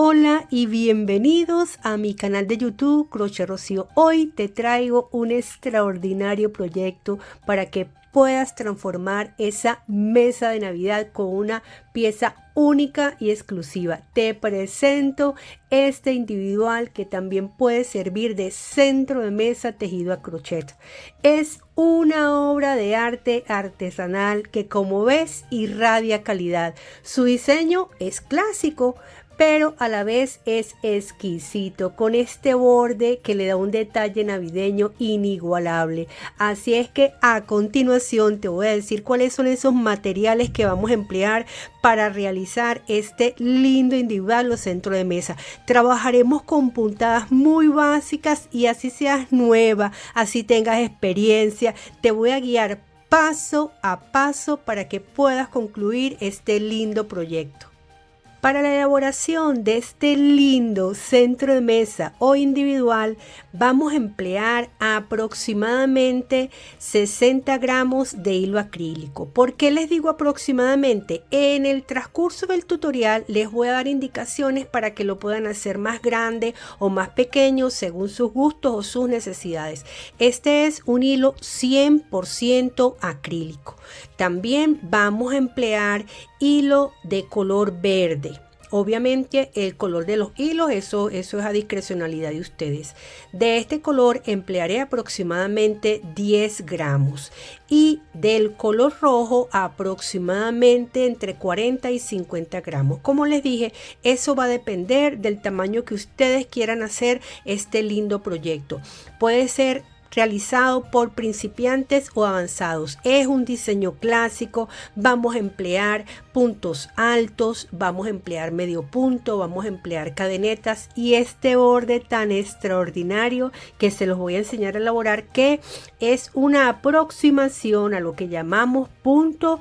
Hola y bienvenidos a mi canal de YouTube Crochet Rocío. Hoy te traigo un extraordinario proyecto para que puedas transformar esa mesa de Navidad con una pieza única y exclusiva. Te presento este individual que también puede servir de centro de mesa tejido a crochet. Es una obra de arte artesanal que, como ves, irradia calidad. Su diseño es clásico, pero a la vez es exquisito, con este borde que le da un detalle navideño inigualable. Así es que a continuación te voy a decir cuáles son esos materiales que vamos a emplear para realizar este lindo individual o centro de mesa. Trabajaremos con puntadas muy básicas y así seas nueva, así tengas experiencia, te voy a guiar paso a paso para que puedas concluir este lindo proyecto. Para la elaboración de este lindo centro de mesa o individual vamos a emplear aproximadamente 60 gramos de hilo acrílico. ¿Por qué les digo aproximadamente? En el transcurso del tutorial les voy a dar indicaciones para que lo puedan hacer más grande o más pequeño según sus gustos o sus necesidades. Este es un hilo 100% acrílico. También vamos a emplear hilo de color verde. Obviamente el color de los hilos, eso es a discrecionalidad de ustedes. De este color emplearé aproximadamente 10 gramos y del color rojo aproximadamente entre 40 y 50 gramos. Como les dije, eso va a depender del tamaño que ustedes quieran hacer este lindo proyecto. Puede ser realizado por principiantes o avanzados. Es un diseño clásico. Vamos a emplear puntos altos, vamos a emplear medio punto, vamos a emplear cadenetas y este borde tan extraordinario que se los voy a enseñar a elaborar, que es una aproximación a lo que llamamos punto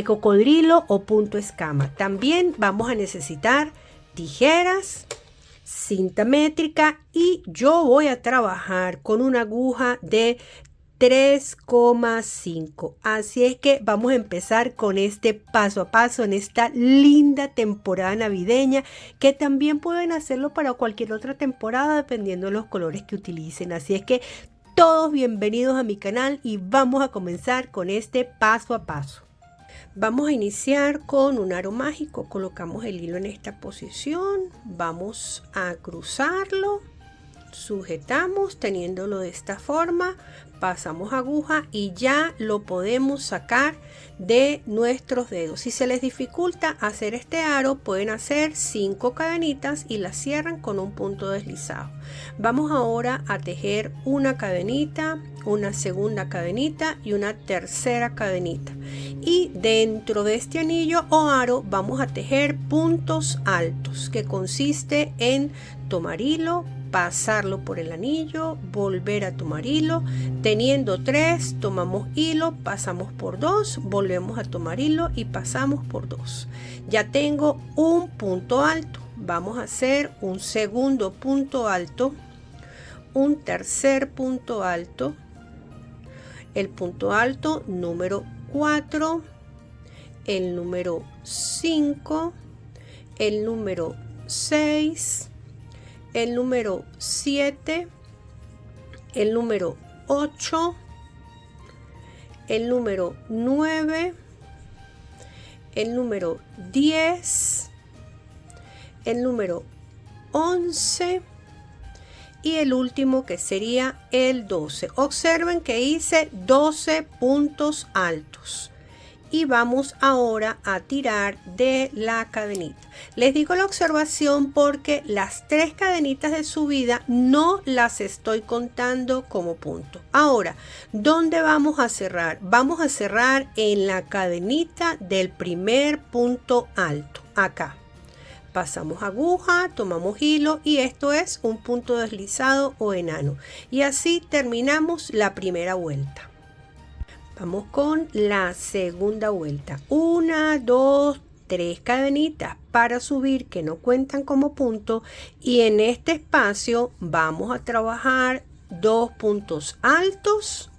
cocodrilo o punto escama. También vamos a necesitar tijeras, cinta métrica y yo voy a trabajar con una aguja de 3,5. Así es que vamos a empezar con este paso a paso en esta linda temporada navideña, que también pueden hacerlo para cualquier otra temporada dependiendo de los colores que utilicen. Así es que todos bienvenidos a mi canal y vamos a comenzar con este paso a paso. Vamos a iniciar con un aro mágico. Colocamos el hilo en esta posición, vamos a cruzarlo, sujetamos teniéndolo de esta forma, pasamos aguja y ya lo podemos sacar de nuestros dedos. Si se les dificulta hacer este aro, pueden hacer 5 cadenitas y las cierran con un punto deslizado. Vamos ahora a tejer una cadenita, una segunda cadenita y una tercera cadenita, y dentro de este anillo o aro vamos a tejer puntos altos, que consiste en tomar hilo, pasarlo por el anillo, volver a tomar hilo, teniendo 3 tomamos hilo, pasamos por 2, volvemos a tomar hilo y pasamos por 2. Ya tengo un punto alto. Vamos a hacer un segundo punto alto, un tercer punto alto, el punto alto número 4, el número 5, el número 6, el número 7, el número 8, el número 9, el número 10, el número 11 y el último, que sería el 12. Observen que hice 12 puntos altos. Y vamos ahora a tirar de la cadenita. Les digo la observación porque las 3 cadenitas de subida no las estoy contando como punto. Ahora, ¿dónde vamos a cerrar? Vamos a cerrar en la cadenita del primer punto alto, acá. Pasamos aguja, tomamos hilo y esto es un punto deslizado o enano. Y así terminamos la primera vuelta. Vamos con la segunda vuelta. 1, 2, 3 cadenitas para subir que no cuentan como punto, y en este espacio vamos a trabajar 2 puntos altos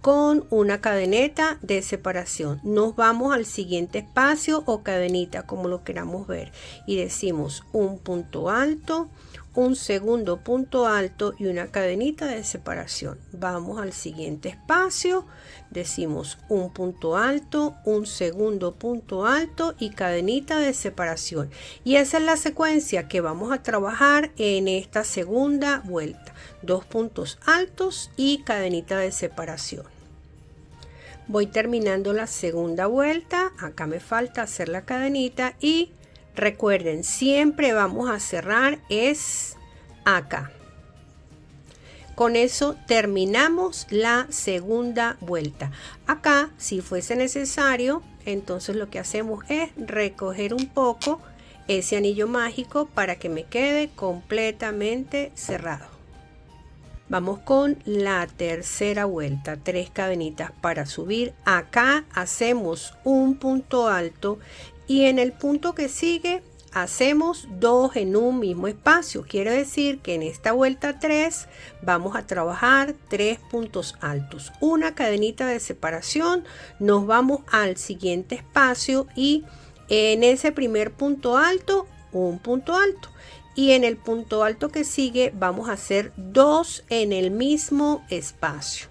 con una cadeneta de separación. Nos vamos al siguiente espacio o cadenita, como lo queramos ver, y decimos un punto alto, un segundo punto alto y una cadenita de separación. Vamos al siguiente espacio, decimos un punto alto, un segundo punto alto y cadenita de separación. Y esa es la secuencia que vamos a trabajar en esta segunda vuelta. 2 puntos altos y cadenita de separación. Voy terminando la segunda vuelta. Acá me falta hacer la cadenita y recuerden, siempre vamos a cerrar es acá. Con eso terminamos la segunda vuelta. Acá, si fuese necesario, entonces lo que hacemos es recoger un poco ese anillo mágico para que me quede completamente cerrado. Vamos con la tercera vuelta, 3 cadenitas para subir. Acá hacemos un punto alto y en el punto que sigue hacemos 2 en un mismo espacio. Quiere decir que en esta vuelta 3 vamos a trabajar 3 puntos altos, una cadenita de separación. Nos vamos al siguiente espacio y en ese primer punto alto, un punto alto. Y en el punto alto que sigue vamos a hacer 2 en el mismo espacio.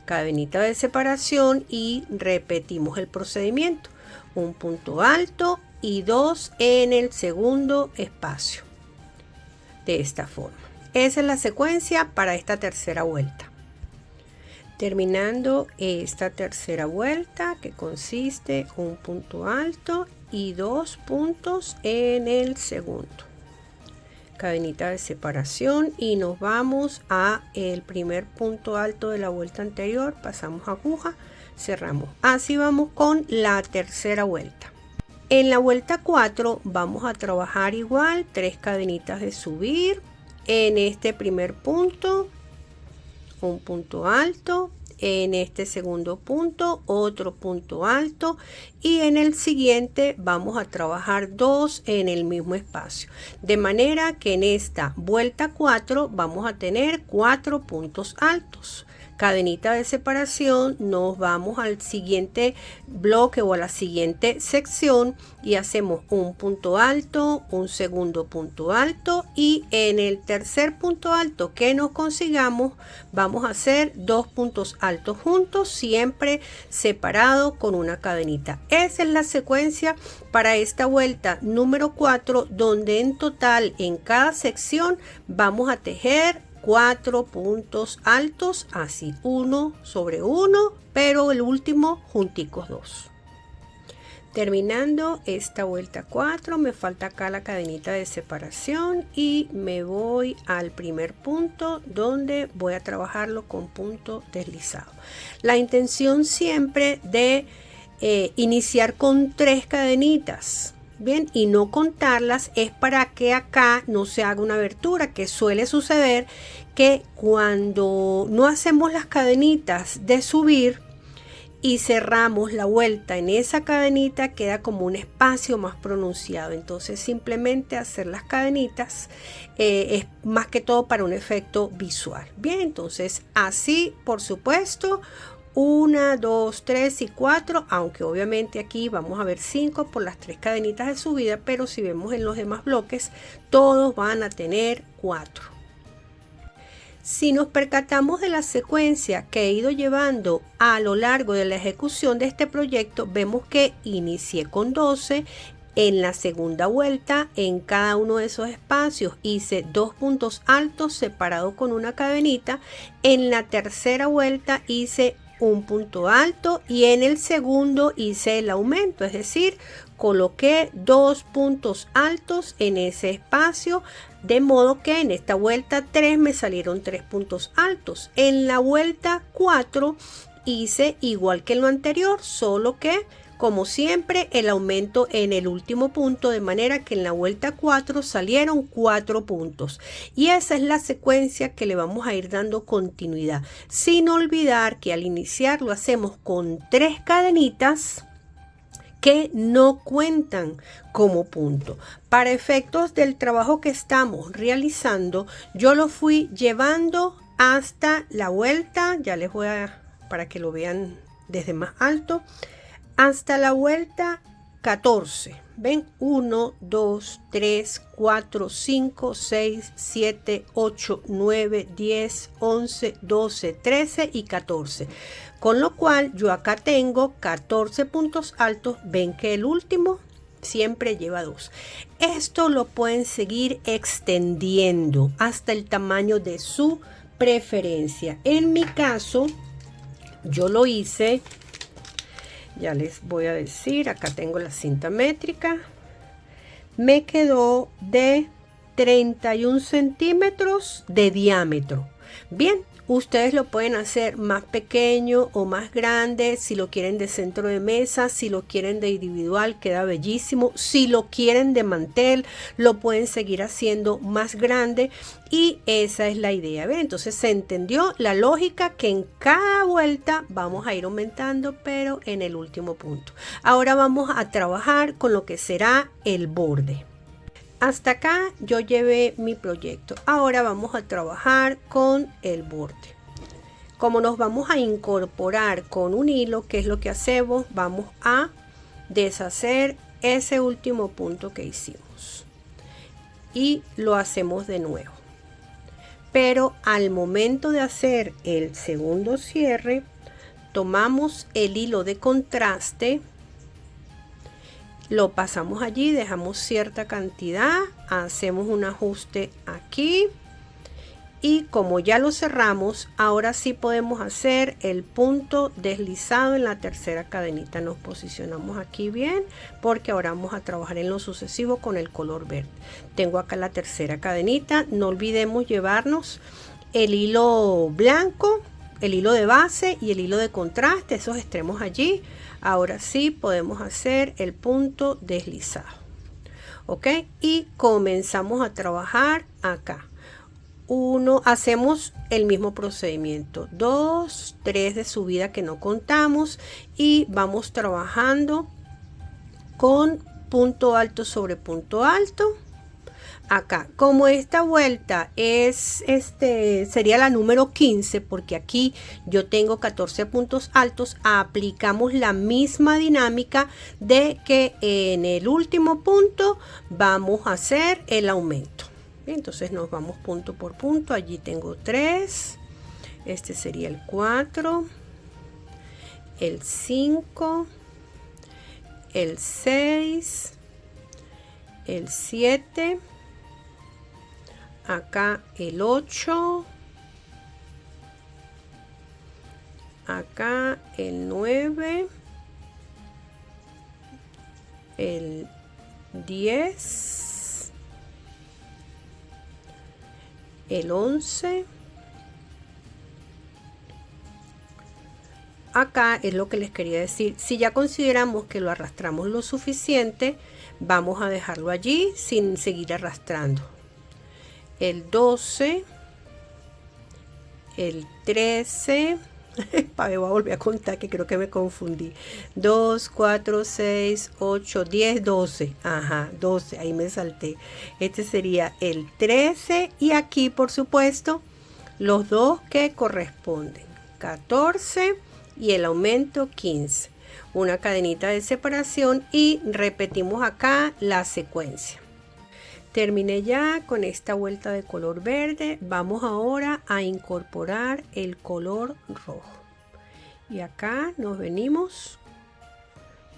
Cadenita de separación y repetimos el procedimiento. Un punto alto y 2 en el segundo espacio. De esta forma. Esa es la secuencia para esta tercera vuelta. Terminando esta tercera vuelta, que consiste un punto alto y 2 puntos en el segundo. Cadenita de separación y nos vamos a el primer punto alto de la vuelta anterior, pasamos aguja, cerramos. Así vamos con la tercera vuelta. En la vuelta 4 vamos a trabajar igual 3 cadenitas de subir. En este primer punto, un punto alto. En este segundo punto, otro punto alto. Y en el siguiente vamos a trabajar 2 en el mismo espacio. De manera que en esta vuelta 4 vamos a tener 4 puntos altos. Cadenita de separación, nos vamos al siguiente bloque o a la siguiente sección y hacemos un punto alto, un segundo punto alto y en el tercer punto alto que nos consigamos vamos a hacer 2 puntos altos juntos, siempre separado con una cadenita. Esa es la secuencia para esta vuelta número 4, donde en total en cada sección vamos a tejer 4 puntos altos, así uno sobre uno, pero el último junticos 2. Terminando esta vuelta 4, me falta acá la cadenita de separación y me voy al primer punto donde voy a trabajarlo con punto deslizado. La intención siempre de iniciar con 3 cadenitas. Bien, y no contarlas es para que acá no se haga una abertura, que suele suceder que cuando no hacemos las cadenitas de subir y cerramos la vuelta en esa cadenita queda como un espacio más pronunciado. Entonces simplemente hacer las cadenitas es más que todo para un efecto visual. Bien, entonces así por supuesto 1, 2, 3 y 4, aunque obviamente aquí vamos a ver 5 por las 3 cadenitas de subida, pero si vemos en los demás bloques, todos van a tener 4. Si nos percatamos de la secuencia que he ido llevando a lo largo de la ejecución de este proyecto, vemos que inicié con 12. En la segunda vuelta, en cada uno de esos espacios hice 2 puntos altos separados con una cadenita. En la tercera vuelta hice un punto alto y en el segundo hice el aumento, es decir, coloqué 2 puntos altos en ese espacio, de modo que en esta vuelta 3 me salieron 3 puntos altos. En la vuelta 4 hice igual que en lo anterior, solo que como siempre el aumento en el último punto, de manera que en la vuelta 4 salieron 4 puntos. Y esa es la secuencia que le vamos a ir dando continuidad, sin olvidar que al iniciar lo hacemos con 3 cadenitas que no cuentan como punto. Para efectos del trabajo que estamos realizando, yo lo fui llevando hasta la vuelta, ya les voy a para que lo vean desde más alto, hasta la vuelta 14. Ven, 1, 2, 3, 4, 5, 6, 7, 8, 9, 10, 11, 12, 13 y 14. Con lo cual yo acá tengo 14 puntos altos. Ven que el último siempre lleva 2. Esto lo pueden seguir extendiendo hasta el tamaño de su preferencia. En mi caso, yo lo hice, ya les voy a decir, acá tengo la cinta métrica, me quedó de 31 centímetros de diámetro. Bien, ustedes lo pueden hacer más pequeño o más grande, si lo quieren de centro de mesa, si lo quieren de individual, queda bellísimo. Si lo quieren de mantel, lo pueden seguir haciendo más grande y esa es la idea. Bien, entonces se entendió la lógica que en cada vuelta vamos a ir aumentando, pero en el último punto. Ahora vamos a trabajar con lo que será el borde. Hasta acá yo llevé mi proyecto. Ahora vamos a trabajar con el borde. Como nos vamos a incorporar con un hilo, ¿qué es lo que hacemos? Vamos a deshacer ese último punto que hicimos. Y lo hacemos de nuevo. Pero al momento de hacer el segundo cierre, tomamos el hilo de contraste, lo pasamos allí, dejamos cierta cantidad, hacemos un ajuste aquí y como ya lo cerramos, ahora sí podemos hacer el punto deslizado en la tercera cadenita. Nos posicionamos aquí bien porque ahora vamos a trabajar en lo sucesivo con el color verde. Tengo acá la tercera cadenita, no olvidemos llevarnos el hilo blanco, el hilo de base y el hilo de contraste, esos extremos allí. Ahora sí podemos hacer el punto deslizado, ok, y comenzamos a trabajar acá. Hacemos el mismo procedimiento, 2, 3 de subida que no contamos y vamos trabajando con punto alto sobre punto alto. Acá, como esta vuelta es sería la número 15, porque aquí yo tengo 14 puntos altos, aplicamos la misma dinámica de que en el último punto vamos a hacer el aumento. Entonces nos vamos punto por punto. Allí tengo 3, este sería el 4, el 5, el 6, el 7, acá el 8, acá el 9, el 10, el 11, acá es lo que les quería decir. Si ya consideramos que lo arrastramos lo suficiente, vamos a dejarlo allí sin seguir arrastrando. El 12, el 13, voy a volver a contar que creo que me confundí. 2, 4, 6, 8, 10, 12. Ajá, 12, ahí me salté. Este sería el 13 y aquí, por supuesto, los dos que corresponden. 14 y el aumento 15. Una cadenita de separación y repetimos acá la secuencia. Terminé ya con esta vuelta de color verde. Vamos ahora a incorporar el color rojo. Y acá nos venimos.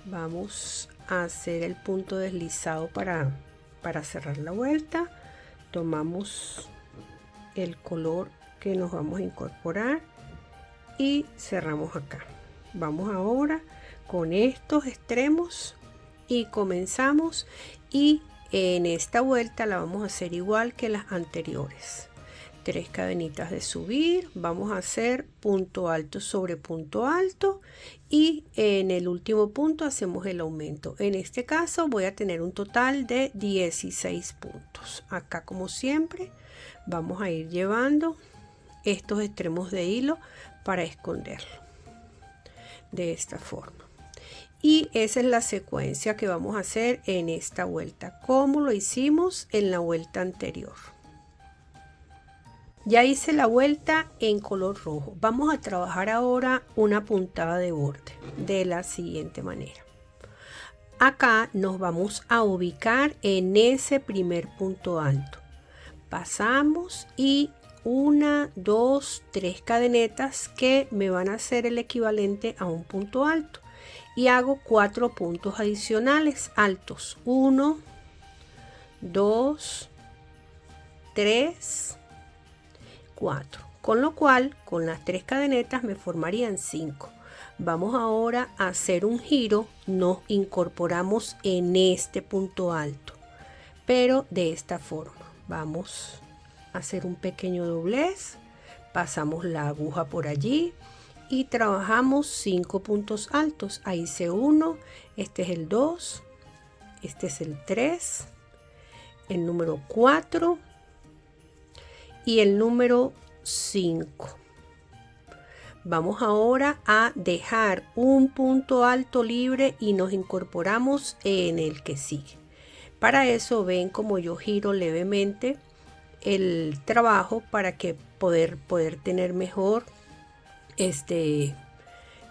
Vamos a hacer el punto deslizado para cerrar la vuelta. Tomamos el color que nos vamos a incorporar y cerramos acá. Vamos ahora con estos extremos y comenzamos, y en esta vuelta la vamos a hacer igual que las anteriores. 3 cadenitas de subir, vamos a hacer punto alto sobre punto alto y en el último punto hacemos el aumento. En este caso voy a tener un total de 16 puntos. Acá, como siempre, vamos a ir llevando estos extremos de hilo para esconderlo de esta forma. Y esa es la secuencia que vamos a hacer en esta vuelta, como lo hicimos en la vuelta anterior. Ya hice la vuelta en color rojo. Vamos a trabajar ahora una puntada de borde de la siguiente manera. Acá nos vamos a ubicar en ese primer punto alto. Pasamos y 1, 2, 3 cadenetas que me van a hacer el equivalente a un punto alto. Y hago 4 puntos adicionales altos. 1, 2, 3, 4. Con lo cual, con las 3 cadenetas me formarían 5. Vamos ahora a hacer un giro. Nos incorporamos en este punto alto, pero de esta forma. Vamos a hacer un pequeño doblez. Pasamos la aguja por allí. Y trabajamos 5 puntos altos. Ahí hice 1, este es el 2, este es el 3, el número 4 y el número 5. Vamos ahora a dejar un punto alto libre y nos incorporamos en el que sigue. Para eso ven como yo giro levemente el trabajo para que poder tener mejor este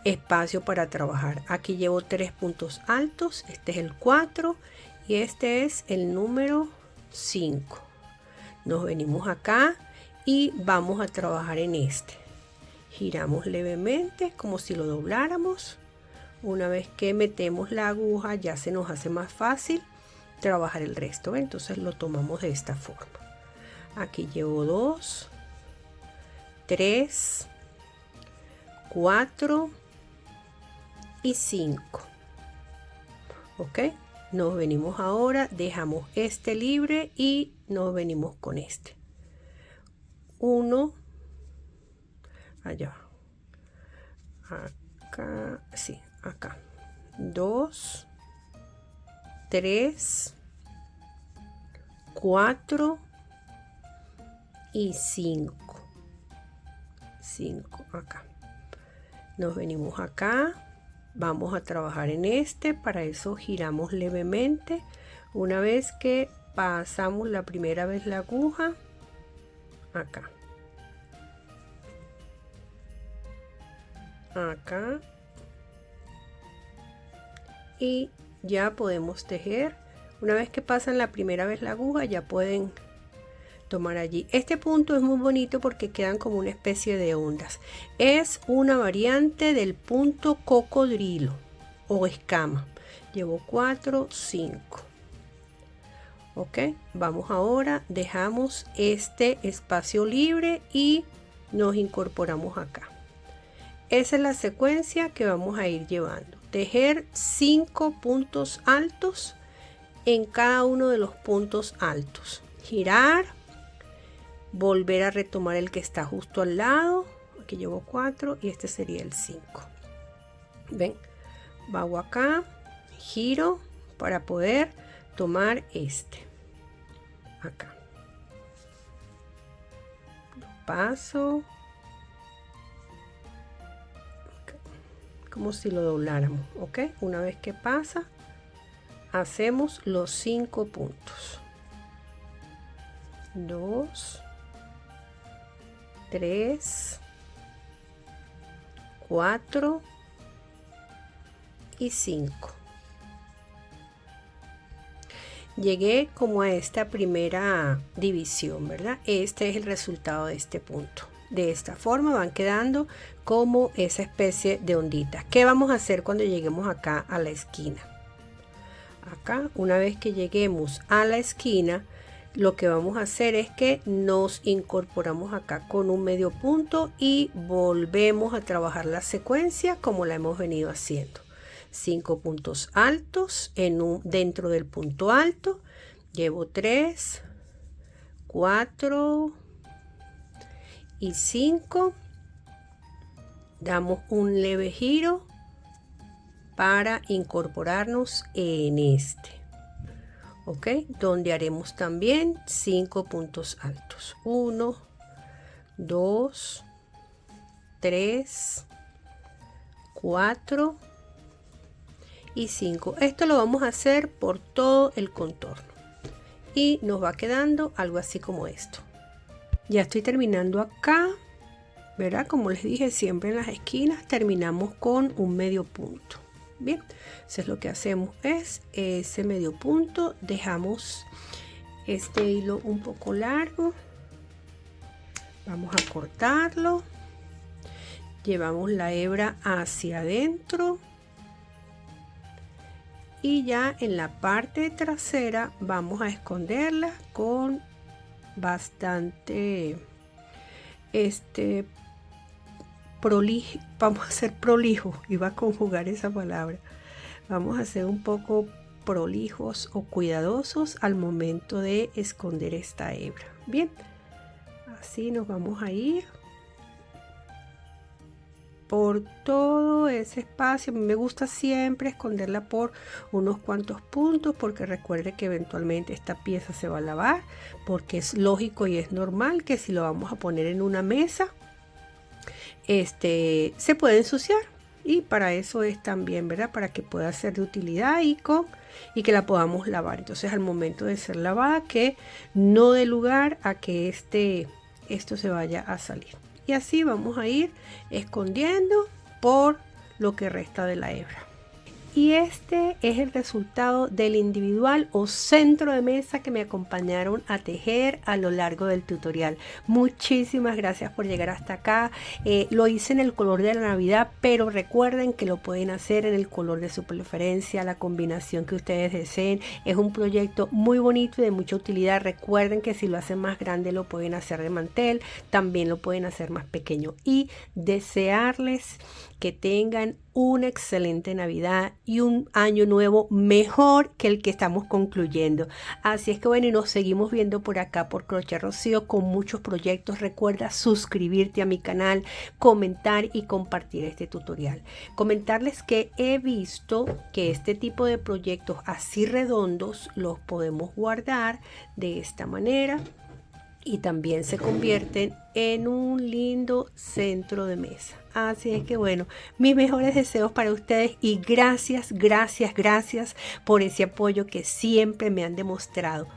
espacio para trabajar. Aquí llevo 3 puntos altos, este es el 4 y este es el número 5. Nos venimos acá y vamos a trabajar en este. Giramos levemente como si lo dobláramos. Una vez que metemos la aguja ya se nos hace más fácil trabajar el resto. Entonces lo tomamos de esta forma. Aquí llevo 2, 3, 4 y 5. Ok, nos venimos ahora, dejamos este libre y nos venimos con este. 1, allá, acá, sí, acá. 2, 3, 4 y 5. 5 acá. Nos venimos acá, vamos a trabajar en este. Para eso giramos levemente. Una vez que pasamos la primera vez la aguja acá, acá, y ya podemos tejer. Una vez que pasan la primera vez la aguja ya pueden tomar allí. Este punto es muy bonito porque quedan como una especie de ondas. Es una variante del punto cocodrilo o escama. Llevo 4, 5. Ok, vamos ahora, dejamos este espacio libre y nos incorporamos acá. Esa es la secuencia que vamos a ir llevando. Tejer 5 puntos altos en cada uno de los puntos altos. Girar. Volver a retomar el que está justo al lado. Aquí llevo 4 y este sería el 5. Ven, hago acá, giro para poder tomar este. Acá. Lo paso. Como si lo dobláramos. Ok, una vez que pasa, hacemos los 5 puntos. 2, 3, 4 y 5. Llegué como a esta primera división, ¿verdad? Este es el resultado de este punto. De esta forma van quedando como esa especie de onditas. ¿Qué vamos a hacer cuando lleguemos acá a la esquina? Acá, una vez que lleguemos a la esquina, lo que vamos a hacer es que nos incorporamos acá con un medio punto y volvemos a trabajar la secuencia como la hemos venido haciendo. 5 puntos altos dentro del punto alto. Llevo 3, 4 y 5. Damos un leve giro para incorporarnos en este. Ok, donde haremos también 5 puntos altos. 1, 2, 3, 4 y 5. Esto lo vamos a hacer por todo el contorno y nos va quedando algo así como esto. Ya estoy terminando acá, ¿verdad? Como les dije, siempre en las esquinas terminamos con un medio punto. Bien, entonces lo que hacemos es ese medio punto, dejamos este hilo un poco largo, vamos a cortarlo, llevamos la hebra hacia adentro y ya en la parte trasera vamos a esconderla con bastante prolijo. Vamos a ser prolijo, iba a conjugar esa palabra. Vamos a ser un poco prolijos o cuidadosos al momento de esconder esta hebra. Bien, así nos vamos a ir por todo ese espacio. A mí me gusta siempre esconderla por unos cuantos puntos, porque recuerde que eventualmente esta pieza se va a lavar, porque es lógico y es normal que si lo vamos a poner en una mesa, se puede ensuciar, y para eso es también, ¿verdad? Para que pueda ser de utilidad y que la podamos lavar. Entonces al momento de ser lavada, que no dé lugar a que esto se vaya a salir. Y así vamos a ir escondiendo por lo que resta de la hebra. Y este es el resultado del individual o centro de mesa que me acompañaron a tejer a lo largo del tutorial. Muchísimas gracias por llegar hasta acá. Lo hice en el color de la Navidad, pero recuerden que lo pueden hacer en el color de su preferencia, la combinación que ustedes deseen. Es un proyecto muy bonito y de mucha utilidad. Recuerden que si lo hacen más grande lo pueden hacer de mantel, también lo pueden hacer más pequeño. Y desearles que tengan una excelente Navidad y un año nuevo mejor que el que estamos concluyendo. Así es que bueno, y nos seguimos viendo por acá por Crochet Rocío con muchos proyectos. Recuerda suscribirte a mi canal, comentar y compartir este tutorial. Comentarles que he visto que este tipo de proyectos así redondos los podemos guardar de esta manera y también se convierten en un lindo centro de mesa. Así es que bueno, mis mejores deseos para ustedes y gracias por ese apoyo que siempre me han demostrado.